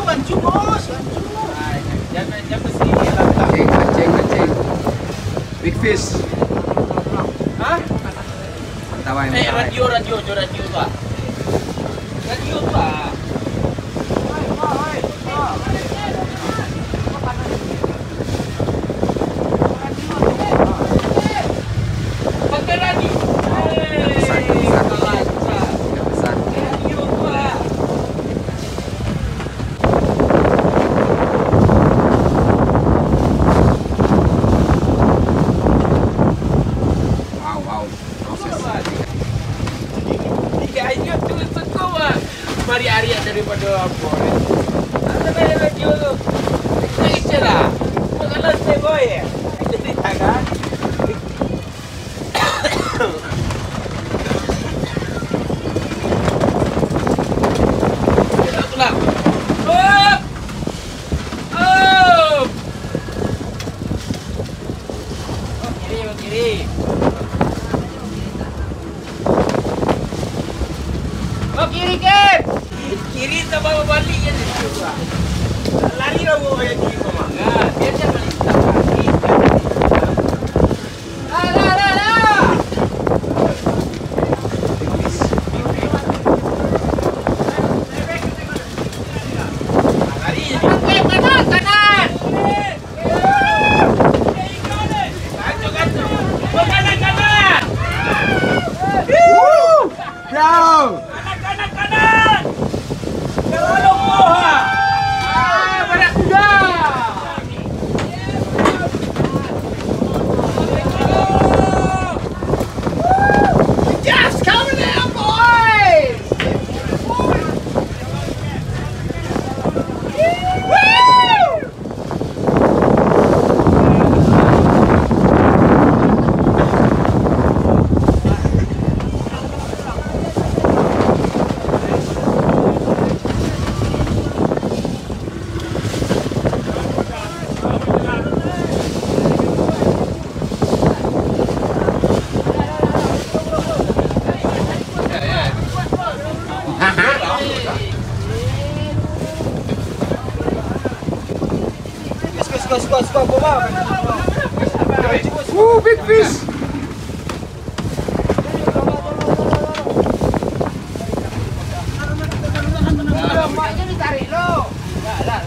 Lancung bos, jangan besi lah. Pancing. Big fish. Hah? Mentawai. Radio tu ah. Radio tu ah. Pakai radio. Mari Arya daripada apa? Ada main radio tu. Kita lah. Kalau saya boy. Jadi tangan. Tulang. Up. Up. Kiri. Oh kiri kan? Kiri tak bawa balik je ni. Lari dah bawa yang kiri kau mak. Dia jangan balik tak balik. Lah. Lari. Kanan. Gantung. Kanan. Jauh. Kanan. Kalau moha. Banyak kuda. Just coming now, boys. Woo! Suka, bawa. Big fish. Maknya ditarik lo. Lah.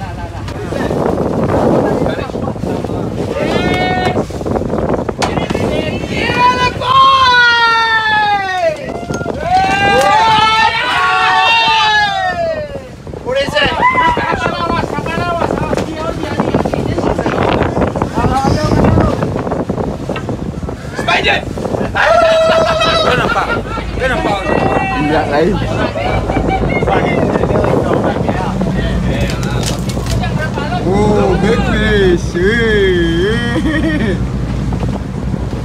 Kau nampak? Tidak lain. Big fish.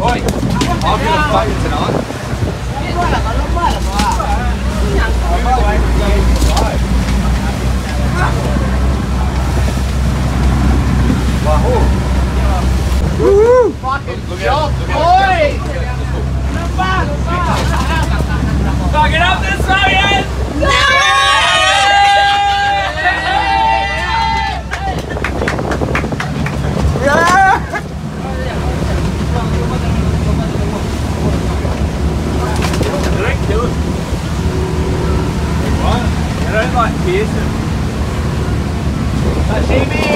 Oi, how do you find it tonight? Oi! Get up this way! Sashimi!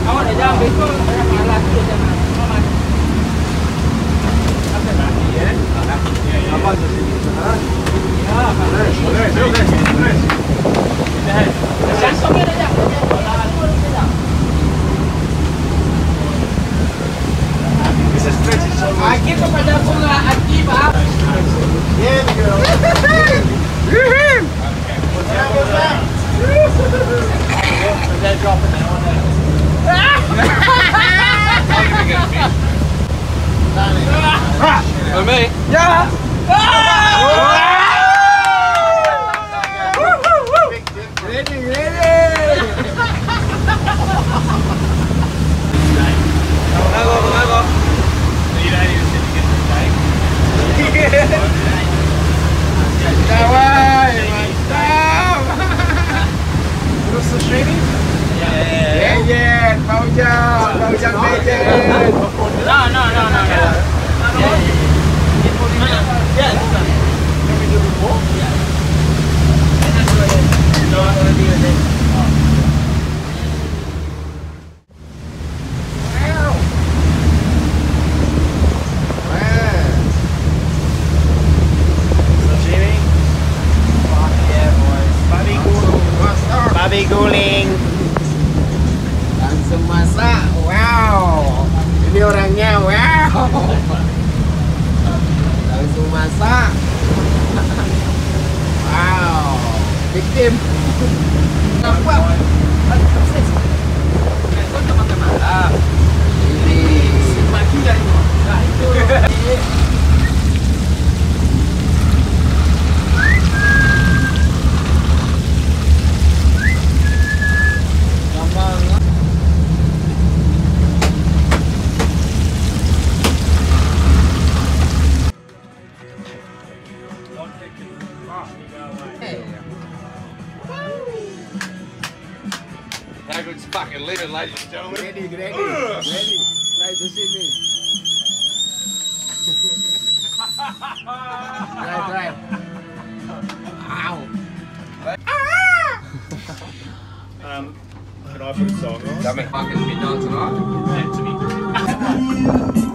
Awak dah jangan besok, saya malas tu jangan. Apa nanti ya? Apa sashimi? Ya, boleh. Langsung dia dah. Bisa stretch so much. Aki kepada bunga Aki, Pak. Yeah, girl. They're dropping it on there. For me? Yeah! Ready! Go. You don't even sit to get the steak. Mentawai, mantap. Terus sashimi? Bejen, paujang bejen. No. Babi guling. Langsung masak. Wow. Ini orangnya. Wow. Langsung masak. Wow. Victim. Nampak. Makan malam. Ini. Mati dari mana? Itu. It's fucking lit, ladies and gentlemen. Ready. Try to see me. Try. Ow. Can I put a song on? That make fucking midnight tonight. Yeah, to me.